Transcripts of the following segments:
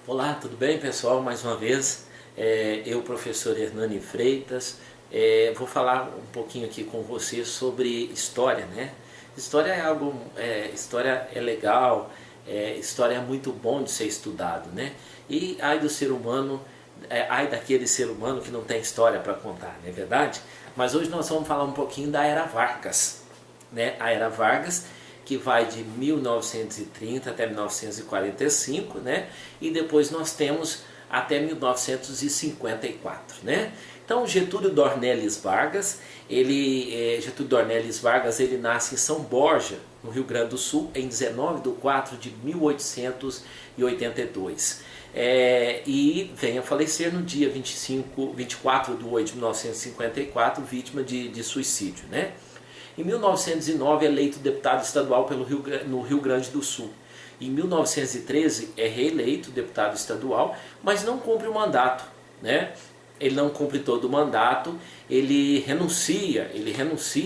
Olá, tudo bem, pessoal? Mais uma vez, eu, professor Hernani Freitas, vou falar um pouquinho aqui com você sobre história, né? História é algo, história é legal, história é muito bom de ser estudado, né? E ai do ser humano, ai daquele ser humano que não tem história para contar, não é verdade? Mas hoje nós vamos falar um pouquinho da Era Vargas, né? A Era Vargas, que vai de 1930 até 1945, né? E depois nós temos até 1954, né? Então Getúlio Dornelles Vargas, ele nasce em São Borja, no Rio Grande do Sul, em 19 de 4 de 1882. E vem a falecer no dia 24 de 8 de 1954, vítima de suicídio, né? Em 1909 é eleito deputado estadual no Rio Grande do Sul. Em 1913 é reeleito deputado estadual, mas não cumpre o mandato, né? Ele não cumpre todo o mandato, ele renuncia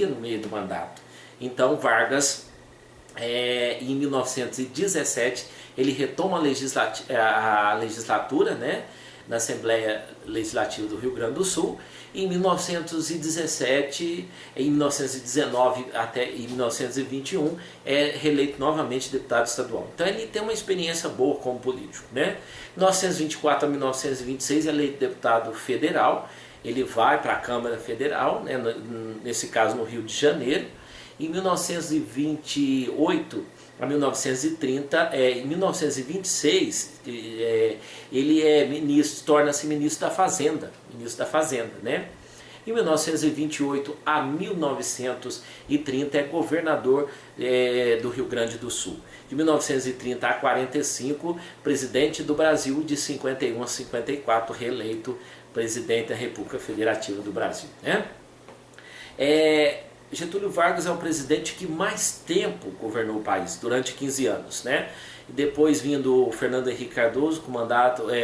no meio do mandato. Então Vargas, em 1917, ele retoma a legislatura, né, na Assembleia Legislativa do Rio Grande do Sul. Em 1917, em 1919 até em 1921 é reeleito novamente deputado estadual. Então ele tem uma experiência boa como político, né? 1924 a 1926 é eleito deputado federal. Ele vai para a Câmara Federal, né, nesse caso no Rio de Janeiro. Em 1928 a 1930, em 1926, ele torna-se ministro da Fazenda, né? Em 1928 a 1930 é governador do Rio Grande do Sul. De 1930 a 45, presidente do Brasil, de 51 a 54, reeleito presidente da República Federativa do Brasil, né? Getúlio Vargas é o presidente que mais tempo governou o país, durante 15 anos, né? E depois vindo o Fernando Henrique Cardoso com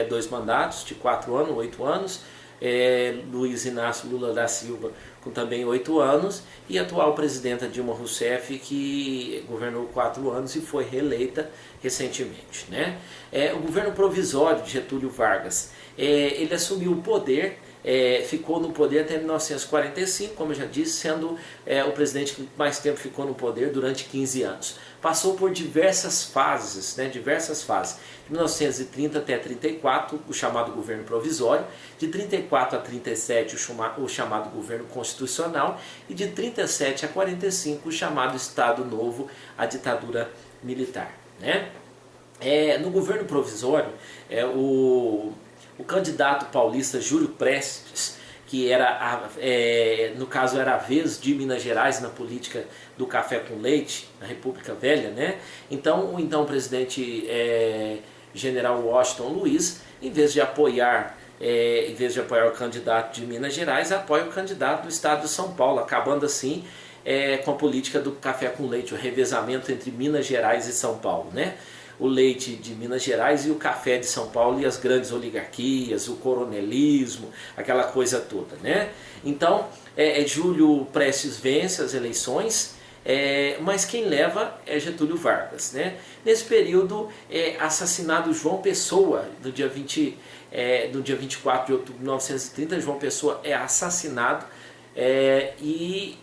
dois mandatos de 4 anos, 8 anos, Luiz Inácio Lula da Silva com também 8 anos, e a atual presidenta Dilma Rousseff, que governou 4 anos e foi reeleita recentemente, né? O governo provisório de Getúlio Vargas, ele assumiu o poder, ficou no poder até 1945, como eu já disse, sendo o presidente que mais tempo ficou no poder, durante 15 anos. Passou por diversas fases, né, De 1930 até 34, o chamado governo provisório, de 34 a 37, o chamado governo constitucional, e de 37 a 45, o chamado Estado Novo, a ditadura militar, né? No governo provisório, o candidato paulista Júlio Prestes, que no caso era a vez de Minas Gerais na política do café com leite, na República Velha, né? Então o presidente general Washington Luiz, em vez de apoiar o candidato de Minas Gerais, apoia o candidato do estado de São Paulo, acabando assim com a política do café com leite, o revezamento entre Minas Gerais e São Paulo, né? O leite de Minas Gerais e o café de São Paulo e as grandes oligarquias, o coronelismo, aquela coisa toda, né? Então, Júlio Prestes vence as eleições, mas quem leva é Getúlio Vargas, né? Nesse período é assassinado João Pessoa, no dia 24 de outubro de 1930, João Pessoa é assassinado, e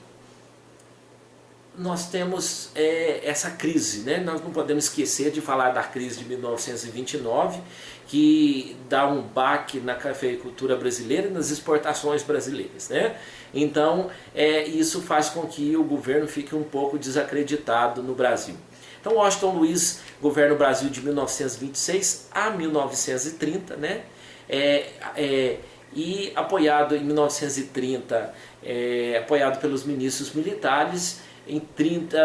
nós temos essa crise, né? Nós não podemos esquecer de falar da crise de 1929, que dá um baque na cafeicultura brasileira e nas exportações brasileiras, né? Então, isso faz com que o governo fique um pouco desacreditado no Brasil. Então, Washington Luiz governa o Brasil de 1926 a 1930, né? E apoiado em 1930, apoiado pelos ministros militares. Em 30,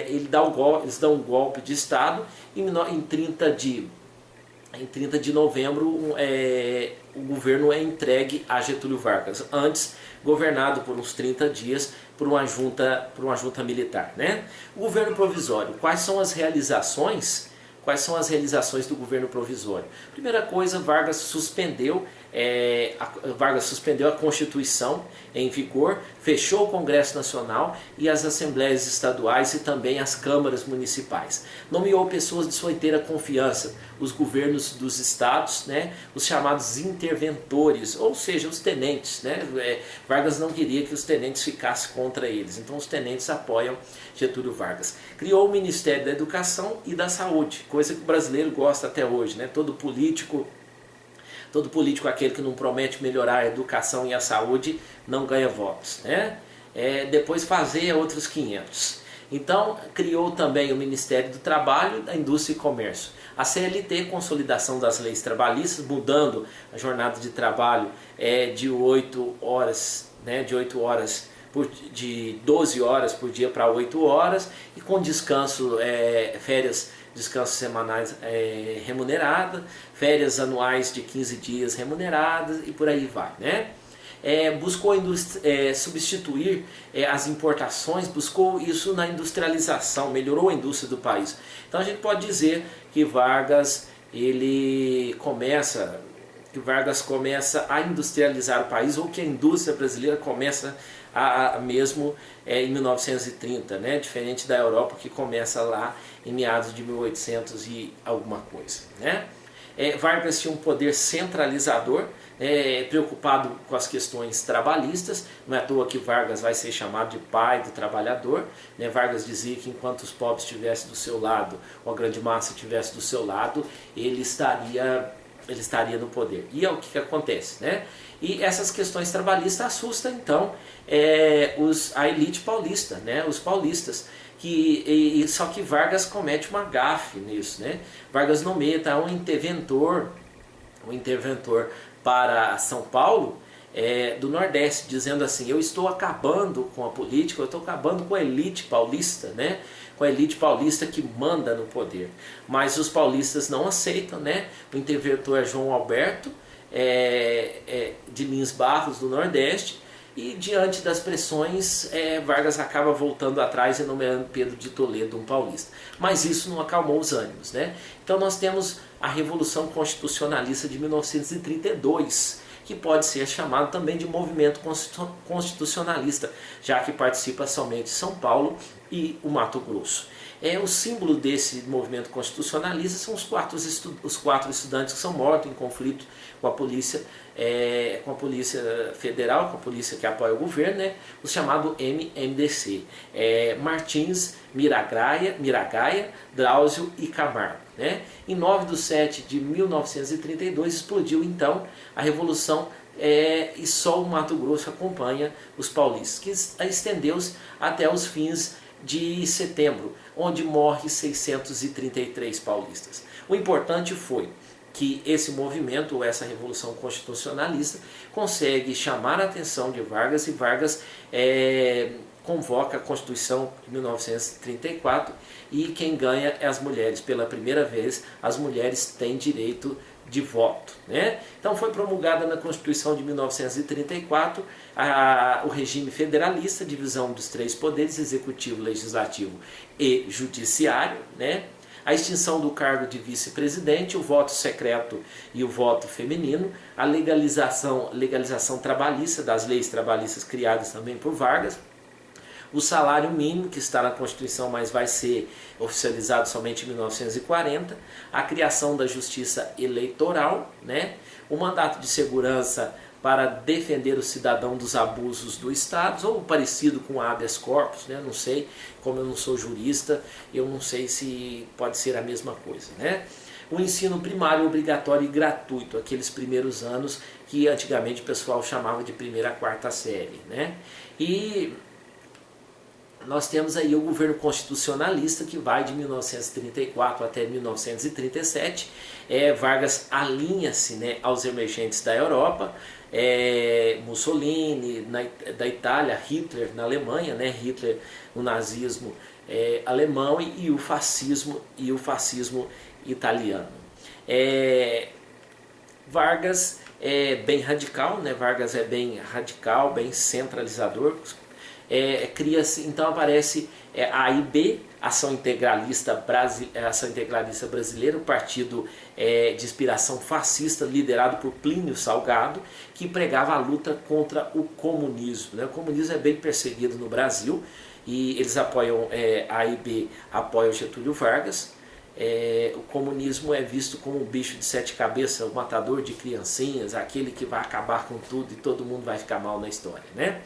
eles dão um golpe de Estado. Em 30 de novembro, o governo é entregue a Getúlio Vargas, antes governado por uns 30 dias por uma junta militar, né? O governo provisório, quais são as realizações do governo provisório? Primeira coisa, Vargas suspendeu Vargas suspendeu a Constituição em vigor, fechou o Congresso Nacional e as Assembleias Estaduais e também as câmaras municipais. Nomeou pessoas de sua inteira confiança, os governos dos estados, né, os chamados interventores, ou seja, os tenentes. Né? Vargas não queria que os tenentes ficassem contra eles, então os tenentes apoiam Getúlio Vargas. Criou o Ministério da Educação e da Saúde, coisa que o brasileiro gosta até hoje. Né? Todo político, aquele que não promete melhorar a educação e a saúde, não ganha votos. Né? Depois fazia outros 500. Então, criou também o Ministério do Trabalho, da Indústria e Comércio. A CLT, consolidação das leis trabalhistas, mudando a jornada de trabalho de 8 horas, né, de 12 horas por dia para 8 horas, e com descanso, descanso semanais remunerada, férias anuais de 15 dias remuneradas e por aí vai. Né? Buscou substituir as importações, buscou isso na industrialização, melhorou a indústria do país. Então a gente pode dizer que Vargas começa a industrializar o país, ou que a indústria brasileira começa mesmo em 1930, né? Diferente da Europa, que começa lá em meados de 1800 e alguma coisa. Né? Vargas tinha um poder centralizador, preocupado com as questões trabalhistas. Não é à toa que Vargas vai ser chamado de pai do trabalhador. Né? Vargas dizia que enquanto os pobres estivessem do seu lado, ou a grande massa estivesse do seu lado, ele estaria no poder. E é o que acontece. Né? E essas questões trabalhistas assustam então a elite paulista, né? Os paulistas. Só que Vargas comete uma gafe nisso. Né? Vargas nomeia um interventor para São Paulo, do Nordeste, dizendo assim: eu estou acabando com a política, eu estou acabando com a elite paulista, né? Com a elite paulista que manda no poder. Mas os paulistas não aceitam. Né? O interventor é João Alberto, de Lins Barros, do Nordeste, e diante das pressões, Vargas acaba voltando atrás e nomeando Pedro de Toledo, um paulista. Mas isso não acalmou os ânimos. Né? Então nós temos a Revolução Constitucionalista de 1932, que pode ser chamado também de movimento constitucionalista, já que participa somente São Paulo e o Mato Grosso. O símbolo desse movimento constitucionalista são os quatro estudantes que são mortos em conflito com a polícia federal, com a polícia que apoia o governo, né? O chamado MMDC, Martins, Miragaia, Drauzio e Camargo. Né? Em 9/7 de 1932 explodiu então a Revolução, e só o Mato Grosso acompanha os paulistas, que estendeu-se até os fins de setembro, onde morre 633 paulistas. O importante foi que esse movimento, ou essa Revolução Constitucionalista, consegue chamar a atenção de Vargas, e Vargas convoca a Constituição de 1934, e quem ganha é as mulheres. Pela primeira vez, as mulheres têm direito de voto. Né? Então foi promulgada na Constituição de 1934 o regime federalista, divisão dos 3 poderes, executivo, legislativo e judiciário, né? A extinção do cargo de vice-presidente, o voto secreto e o voto feminino, a legalização trabalhista, das leis trabalhistas criadas também por Vargas, o salário mínimo, que está na Constituição, mas vai ser oficializado somente em 1940, a criação da justiça eleitoral, né? O mandato de segurança para defender o cidadão dos abusos do Estado, ou parecido com habeas corpus, né? Não sei, como eu não sou jurista, eu não sei se pode ser a mesma coisa. Né? O ensino primário obrigatório e gratuito, aqueles primeiros anos que antigamente o pessoal chamava de 1ª a 4ª série. Né? E nós temos aí o governo constitucionalista, que vai de 1934 até 1937. Vargas alinha-se, né, aos emergentes da Europa, Mussolini da Itália, Hitler na Alemanha, né, Hitler no nazismo alemão, e o fascismo italiano. Vargas é bem radical, né? Vargas é bem radical, bem centralizador. cria-se, então aparece a AIB, Ação Integralista Brasileira, um partido de inspiração fascista liderado por Plínio Salgado, que pregava a luta contra o comunismo, né? O comunismo é bem perseguido no Brasil e eles apoiam, a AIB apoia o Getúlio Vargas. O comunismo é visto como um bicho de 7 cabeças, o matador de criancinhas, aquele que vai acabar com tudo e todo mundo vai ficar mal na história, né?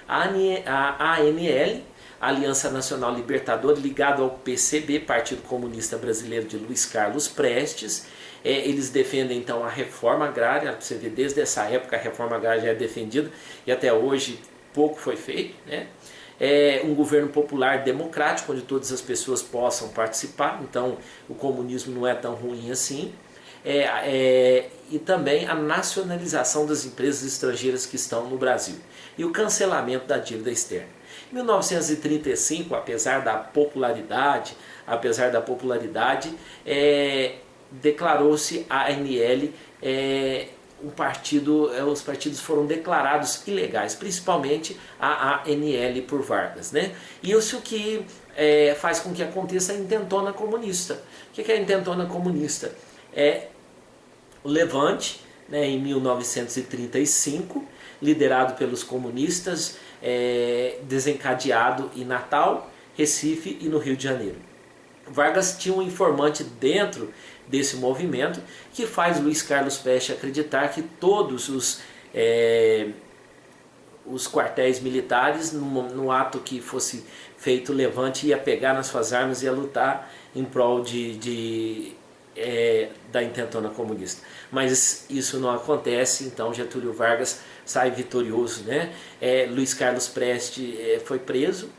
A ANL, Aliança Nacional Libertadora, ligado ao PCB, Partido Comunista Brasileiro de Luiz Carlos Prestes. Eles defendem então a reforma agrária. Você vê, desde essa época a reforma agrária já é defendida e até hoje pouco foi feito, né? Um governo popular democrático, onde todas as pessoas possam participar, então o comunismo não é tão ruim assim. E também a nacionalização das empresas estrangeiras que estão no Brasil e o cancelamento da dívida externa. Em 1935, apesar da popularidade, declarou-se a ANL os partidos foram declarados ilegais, principalmente a ANL por Vargas, né? E isso que faz com que aconteça a intentona comunista. O que é a intentona comunista? O Levante, né, em 1935, liderado pelos comunistas, desencadeado em Natal, Recife e no Rio de Janeiro. Vargas tinha um informante dentro desse movimento que faz Luiz Carlos Prestes acreditar que todos os quartéis militares, no ato que fosse feito o levante, ia pegar nas suas armas e ia lutar em prol da intentona comunista. Mas isso não acontece, então Getúlio Vargas sai vitorioso, né? Luiz Carlos Prestes foi preso,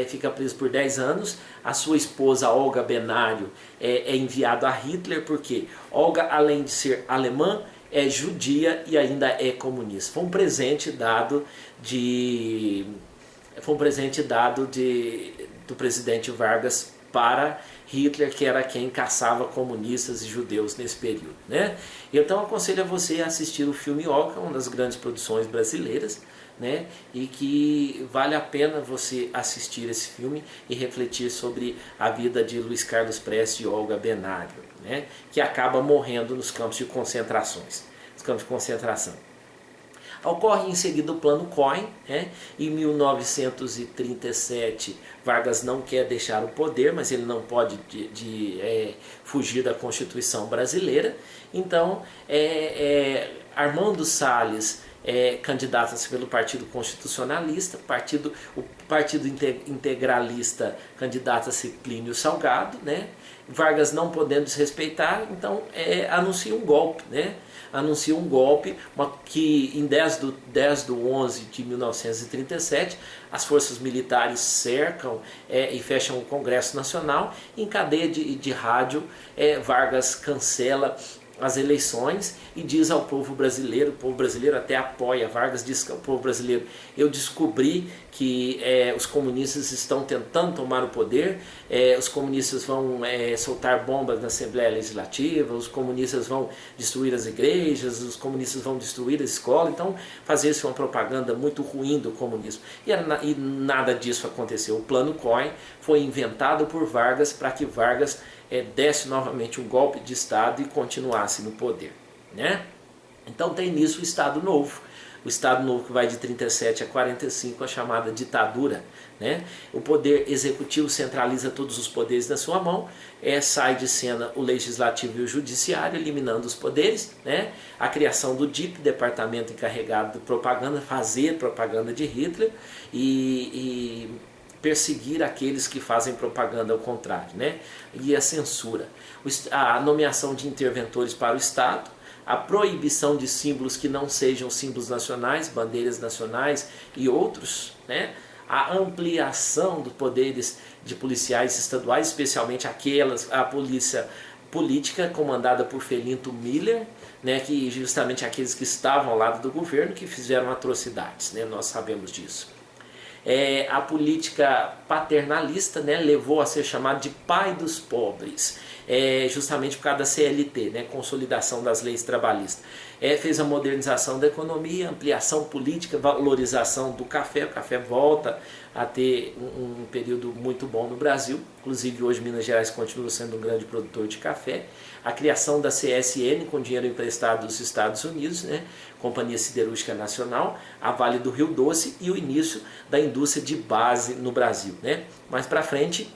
fica preso por 10 anos. A sua esposa Olga Benário é enviada a Hitler, porque Olga, além de ser alemã, é judia e ainda é comunista. Foi um presente dado do presidente Vargas para Hitler, que era quem caçava comunistas e judeus nesse período, né? Então aconselho a você a assistir o filme Olga, uma das grandes produções brasileiras, né? E que vale a pena você assistir esse filme e refletir sobre a vida de Luiz Carlos Prestes e Olga Benário, né? Que acaba morrendo nos campos de concentração. Ocorre em seguida o Plano Cohen, né? Em 1937, Vargas não quer deixar o poder, mas ele não pode fugir da Constituição brasileira. Então, Armando Salles candidata-se pelo Partido Constitucionalista, o Partido Integralista candidata-se Plínio Salgado, né? Vargas, não podendo desrespeitar, então anuncia um golpe, né? Anuncia um golpe que em 10 de 11 de 1937 as forças militares cercam e fecham o Congresso Nacional. Em cadeia de rádio, Vargas cancela as eleições e diz ao povo brasileiro, o povo brasileiro até apoia Vargas, diz ao povo brasileiro: eu descobri que os comunistas estão tentando tomar o poder, os comunistas vão soltar bombas na Assembleia Legislativa, os comunistas vão destruir as igrejas, os comunistas vão destruir a escola. Então fazer-se uma propaganda muito ruim do comunismo. E nada disso aconteceu. O Plano Cohen foi inventado por Vargas para que Vargas desse novamente um golpe de Estado e continuasse no poder, né? Então tem nisso o Estado Novo. O Estado Novo, que vai de 37 a 45, a chamada ditadura, né? O poder executivo centraliza todos os poderes na sua mão, sai de cena o legislativo e o judiciário, eliminando os poderes, né? A criação do DIP, departamento encarregado de propaganda, fazer propaganda de Hitler e perseguir aqueles que fazem propaganda ao contrário, né? E a censura, a nomeação de interventores para o Estado, a proibição de símbolos que não sejam símbolos nacionais, bandeiras nacionais e outros, né? A ampliação dos poderes de policiais estaduais, especialmente a polícia política comandada por Felinto Miller, né? Que justamente aqueles que estavam ao lado do governo que fizeram atrocidades, né? Nós sabemos disso. A política paternalista, né, levou a ser chamado de pai dos pobres, justamente por causa da CLT, né, consolidação das leis trabalhistas. Fez a modernização da economia, ampliação política, valorização do café. O café volta a ter um período muito bom no Brasil, inclusive hoje Minas Gerais continua sendo um grande produtor de café. A criação da CSN com dinheiro emprestado dos Estados Unidos, né, Companhia Siderúrgica Nacional, a Vale do Rio Doce e o início da indústria de base no Brasil, né. Mais para frente,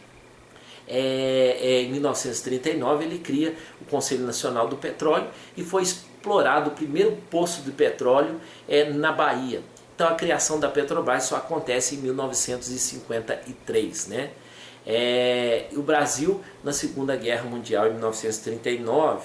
em 1939 ele cria o Conselho Nacional do Petróleo e foi explorado o primeiro poço de petróleo na Bahia. Então a criação da Petrobras só acontece em 1953, né? O Brasil, na Segunda Guerra Mundial, em 1939,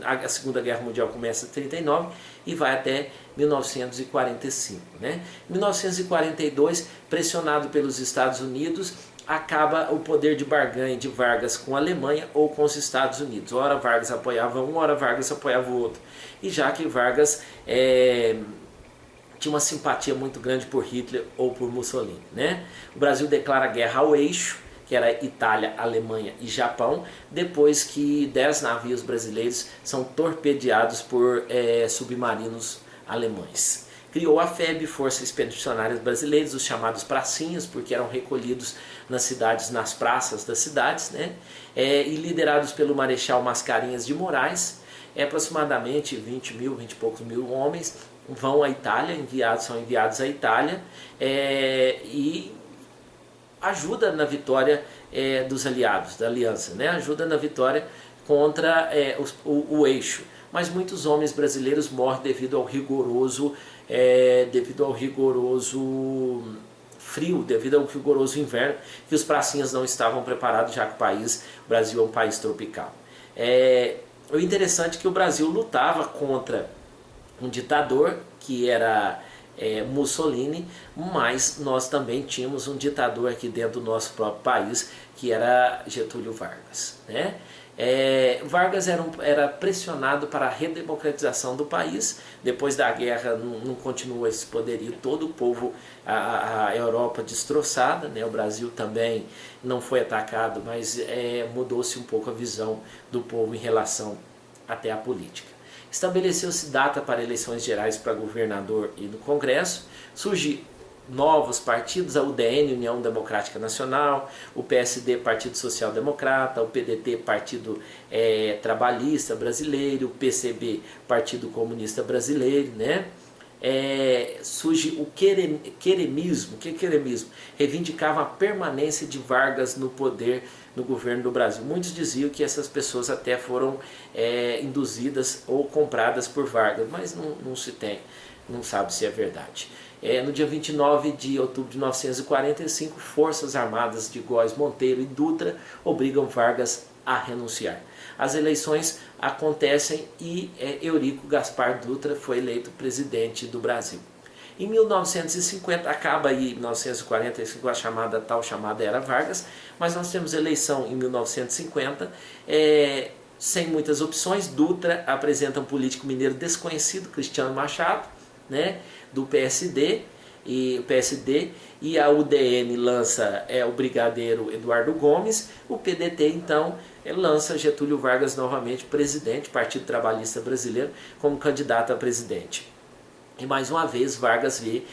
a Segunda Guerra Mundial começa em 1939 e vai até 1945. Né? Em 1942, pressionado pelos Estados Unidos, acaba o poder de barganha de Vargas com a Alemanha ou com os Estados Unidos. Ora Vargas apoiava um, ora Vargas apoiava o outro. E já que Vargas tinha uma simpatia muito grande por Hitler ou por Mussolini. Né? O Brasil declara guerra ao eixo, que era Itália, Alemanha e Japão, depois que 10 navios brasileiros são torpedeados por submarinos alemães. Criou a FEB, Força Expedicionárias Brasileiras, os chamados pracinhas, porque eram recolhidos nas cidades, nas praças das cidades, né? E liderados pelo Marechal Mascarenhas de Moraes, aproximadamente 20 e poucos mil homens vão à Itália, são enviados à Itália e ajuda na vitória dos aliados, da aliança, né? Ajuda na vitória contra o eixo. Mas muitos homens brasileiros morrem devido ao rigoroso frio, devido ao rigoroso inverno, que os pracinhas não estavam preparados, já que o Brasil é um país tropical. O interessante é que o Brasil lutava contra um ditador que era Mussolini, mas nós também tínhamos um ditador aqui dentro do nosso próprio país, que era Getúlio Vargas, né? Vargas era pressionado para a redemocratização do país. Depois da guerra não continua esse poderio todo, o povo, a Europa destroçada, né? O Brasil também não foi atacado, mas mudou-se um pouco a visão do povo em relação até à política. Estabeleceu-se data para eleições gerais para governador e no Congresso. Surge novos partidos, a UDN, União Democrática Nacional, o PSD, Partido Social Democrata, o PDT, Partido Trabalhista Brasileiro, o PCB, Partido Comunista Brasileiro, né? Surge o queremismo. O que é queremismo? Reivindicava a permanência de Vargas no poder no governo do Brasil. Muitos diziam que essas pessoas até foram induzidas ou compradas por Vargas, mas não sabe se é verdade. No dia 29 de outubro de 1945, Forças Armadas de Góes Monteiro e Dutra obrigam Vargas a renunciar. As eleições acontecem e Eurico Gaspar Dutra foi eleito presidente do Brasil. Em 1950, acaba aí em 1945 a tal chamada Era Vargas, mas nós temos eleição em 1950, sem muitas opções. Dutra apresenta um político mineiro desconhecido, Cristiano Machado, né, do PSD, e a UDN lança o brigadeiro Eduardo Gomes. O PDT então lança Getúlio Vargas novamente presidente, Partido Trabalhista Brasileiro, como candidato a presidente. E mais uma vez Vargas vê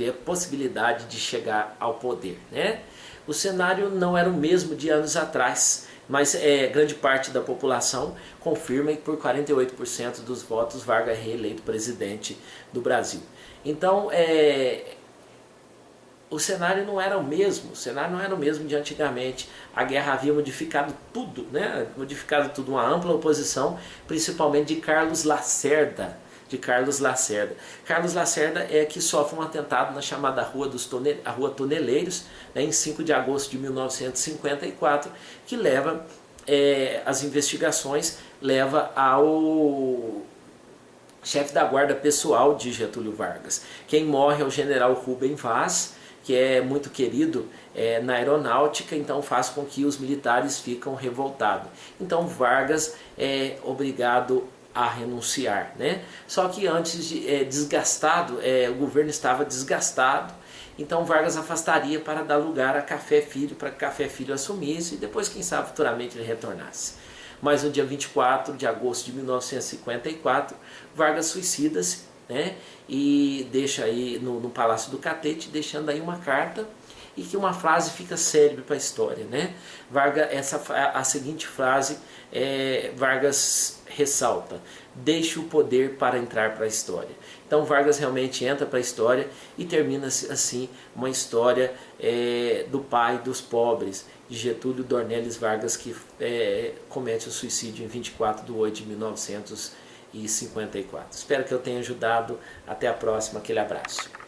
a possibilidade de chegar ao poder, né? O cenário não era o mesmo de anos atrás, mas grande parte da população confirma que por 48% dos votos Vargas é reeleito presidente do Brasil. Então o cenário não era o mesmo, de antigamente. A guerra havia modificado tudo, né? Uma ampla oposição, principalmente de Carlos Lacerda. Carlos Lacerda que sofre um atentado na chamada Rua Toneleiros, né, em 5 de agosto de 1954, que leva as investigações, leva ao chefe da guarda pessoal de Getúlio Vargas. Quem morre é o general Rubem Vaz, que é muito querido na aeronáutica, então faz com que os militares ficam revoltados. Então Vargas é obrigado a renunciar, né? Só que antes desgastado, o governo estava desgastado, então Vargas afastaria para dar lugar a Café Filho, para que Café Filho assumisse e depois, quem sabe, futuramente ele retornasse. Mas no dia 24 de agosto de 1954, Vargas suicida-se, né? E deixa aí no Palácio do Catete, deixando aí uma carta, e que uma frase fica célebre para a história, né? Vargas, a seguinte frase, Vargas ressalta: deixe o poder para entrar para a história. Então Vargas realmente entra para a história e termina assim uma história do pai dos pobres, de Getúlio Dornelles Vargas, que comete o suicídio em 24 de 8 de 1954. Espero que eu tenha ajudado. Até a próxima. Aquele abraço.